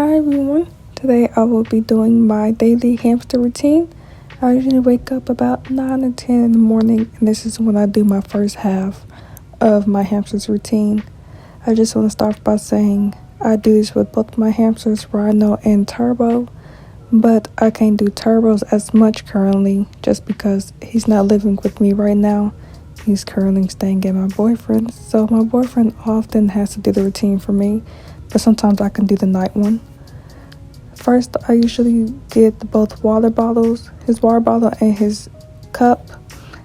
Hi everyone, today I will be doing my daily hamster routine. I usually wake up about 9 or 10 in the morning, and this is when I do my first half of my hamster's routine. I just want to start by saying I do this with both my hamsters, Rhino and Turbo, but I can't do Turbo's as much currently just because he's not living with me right now. He's currently staying at my boyfriend's, so my boyfriend often has to do the routine for me, but sometimes I can do the night one. First, I usually get both water bottles, his water bottle and his cup,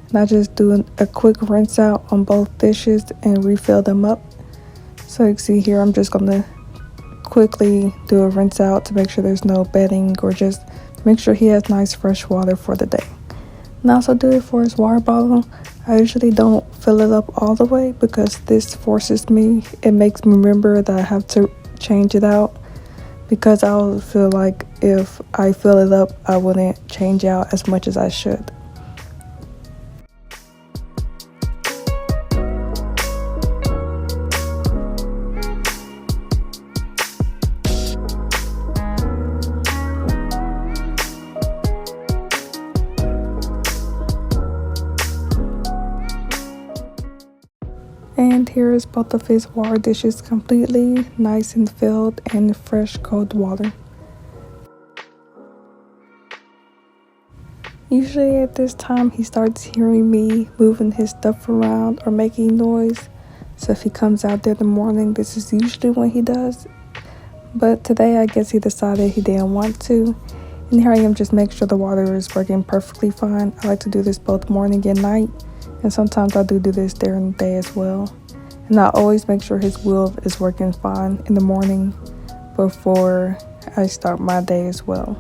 and I just do a quick rinse out on both dishes and refill them up. So you can see here, I'm just going to quickly do a rinse out to make sure there's no bedding or just make sure he has nice fresh water for the day. And I also do it for his water bottle. I usually don't fill it up all the way because this forces me, it makes me remember that I have to change it out. Because I feel like if I fill it up, I wouldn't change out as much as I should. And here is both of his water dishes completely nice and filled and fresh cold water. Usually at this time he starts hearing me moving his stuff around or making noise. So if he comes out there in the morning, this is usually when he does. But today I guess he decided he didn't want to. And here I am just making sure the water is working perfectly fine. I like to do this both morning and night. And sometimes I do this during the day as well. And I always make sure his wheel is working fine in the morning before I start my day as well.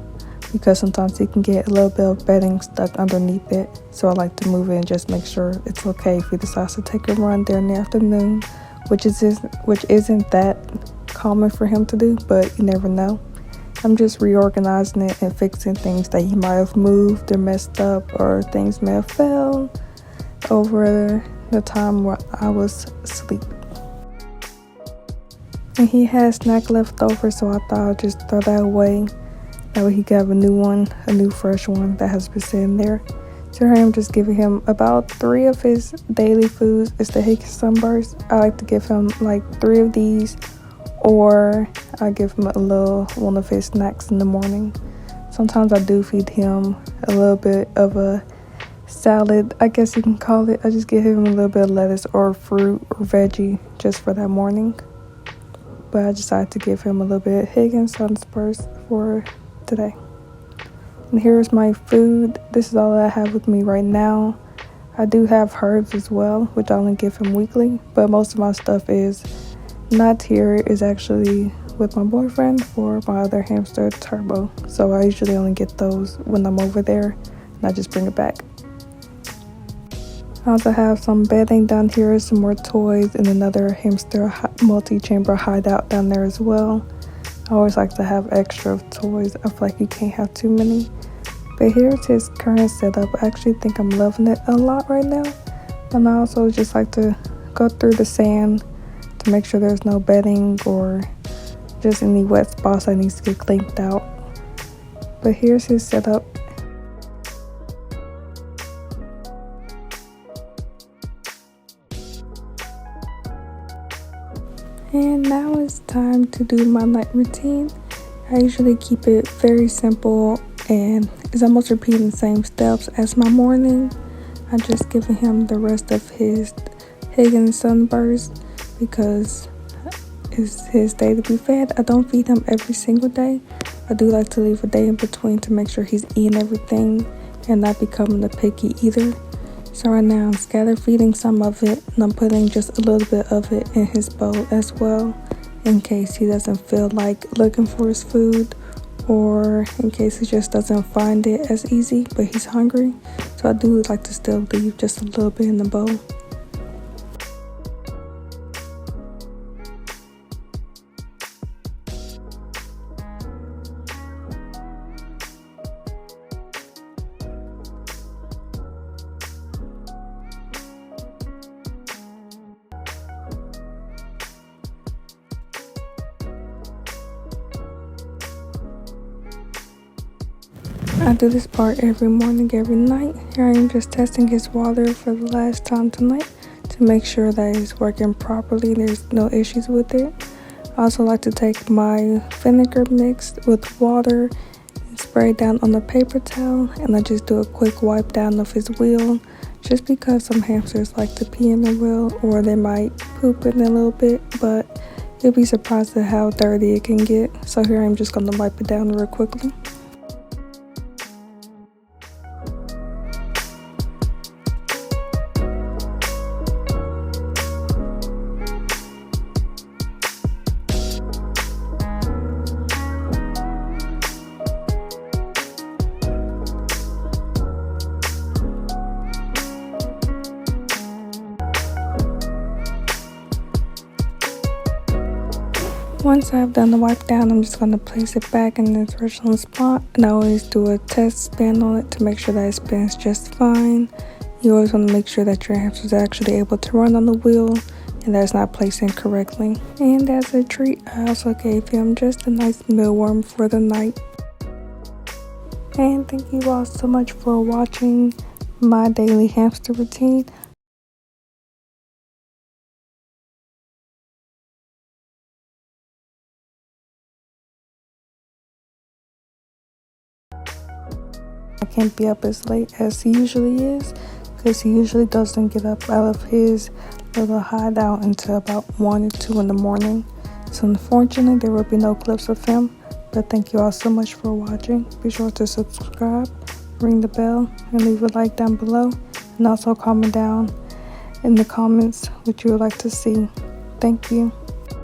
Because sometimes he can get a little bit of bedding stuck underneath it. So I like to move it and just make sure it's okay if he decides to take a run there in the afternoon, which isn't that common for him to do, but you never know. I'm just reorganizing it and fixing things that he might have moved or messed up, or things may have fell over the time where I was asleep. And he had snack left over, so I thought I'd just throw that away. That way he could have a new fresh one that has been sitting there. So here I am just giving him about 3 of his daily foods. It's the Hickey Sunburst. I like to give him like 3 of these, or I give him a little one of his snacks in the morning. Sometimes I do feed him a little bit of a salad, I guess you can call it. I just give him a little bit of lettuce or fruit or veggie just for that morning. But I decided to give him a little bit of Higgins Sunburst for today. And here's my food. This is all that I have with me right now. I do have herbs as well, which I only give him weekly, but most of my stuff is not here, is actually with my boyfriend for my other hamster, Turbo. So I usually only get those when I'm over there, and I just bring it back. I also have some bedding down here, some more toys, and another hamster multi-chamber hideout down there as well. I always like to have extra toys. I feel like you can't have too many. But here's his current setup. I actually think I'm loving it a lot right now. And I also just like to go through the sand to make sure there's no bedding or just any wet spots that needs to get cleaned out. But here's his setup. And now it's time to do my night routine. I usually keep it very simple and it's almost repeating the same steps as my morning. I'm just giving him the rest of his Higgins Sunburst because it's his day to be fed. I don't feed him every single day. I do like to leave a day in between to make sure he's eating everything and not becoming a picky either. So right now I'm scatter feeding some of it, and I'm putting just a little bit of it in his bowl as well, in case he doesn't feel like looking for his food, or in case he just doesn't find it as easy but he's hungry. So I do like to still leave just a little bit in the bowl. I do this part every morning, every night. Here I am just testing his water for the last time tonight to make sure that it's working properly. There's no issues with it. I also like to take my vinegar mixed with water and spray it down on the paper towel, and I just do a quick wipe down of his wheel, just because some hamsters like to pee in the wheel or they might poop in a little bit, but you'll be surprised at how dirty it can get. So here I'm just going to wipe it down real quickly. Once I've done the wipe down, I'm just going to place it back in its original spot, and I always do a test spin on it to make sure that it spins just fine. You always want to make sure that your hamster is actually able to run on the wheel and that it's not placed incorrectly. And as a treat, I also gave him just a nice mealworm for the night. And thank you all so much for watching my daily hamster routine. I can't be up as late as he usually is, because he usually doesn't get up out of his little hideout until about 1 or 2 in the morning. So unfortunately there will be no clips of him, but thank you all so much for watching. Be sure to subscribe, ring the bell, and leave a like down below, and also comment down in the comments what you would like to see. Thank you.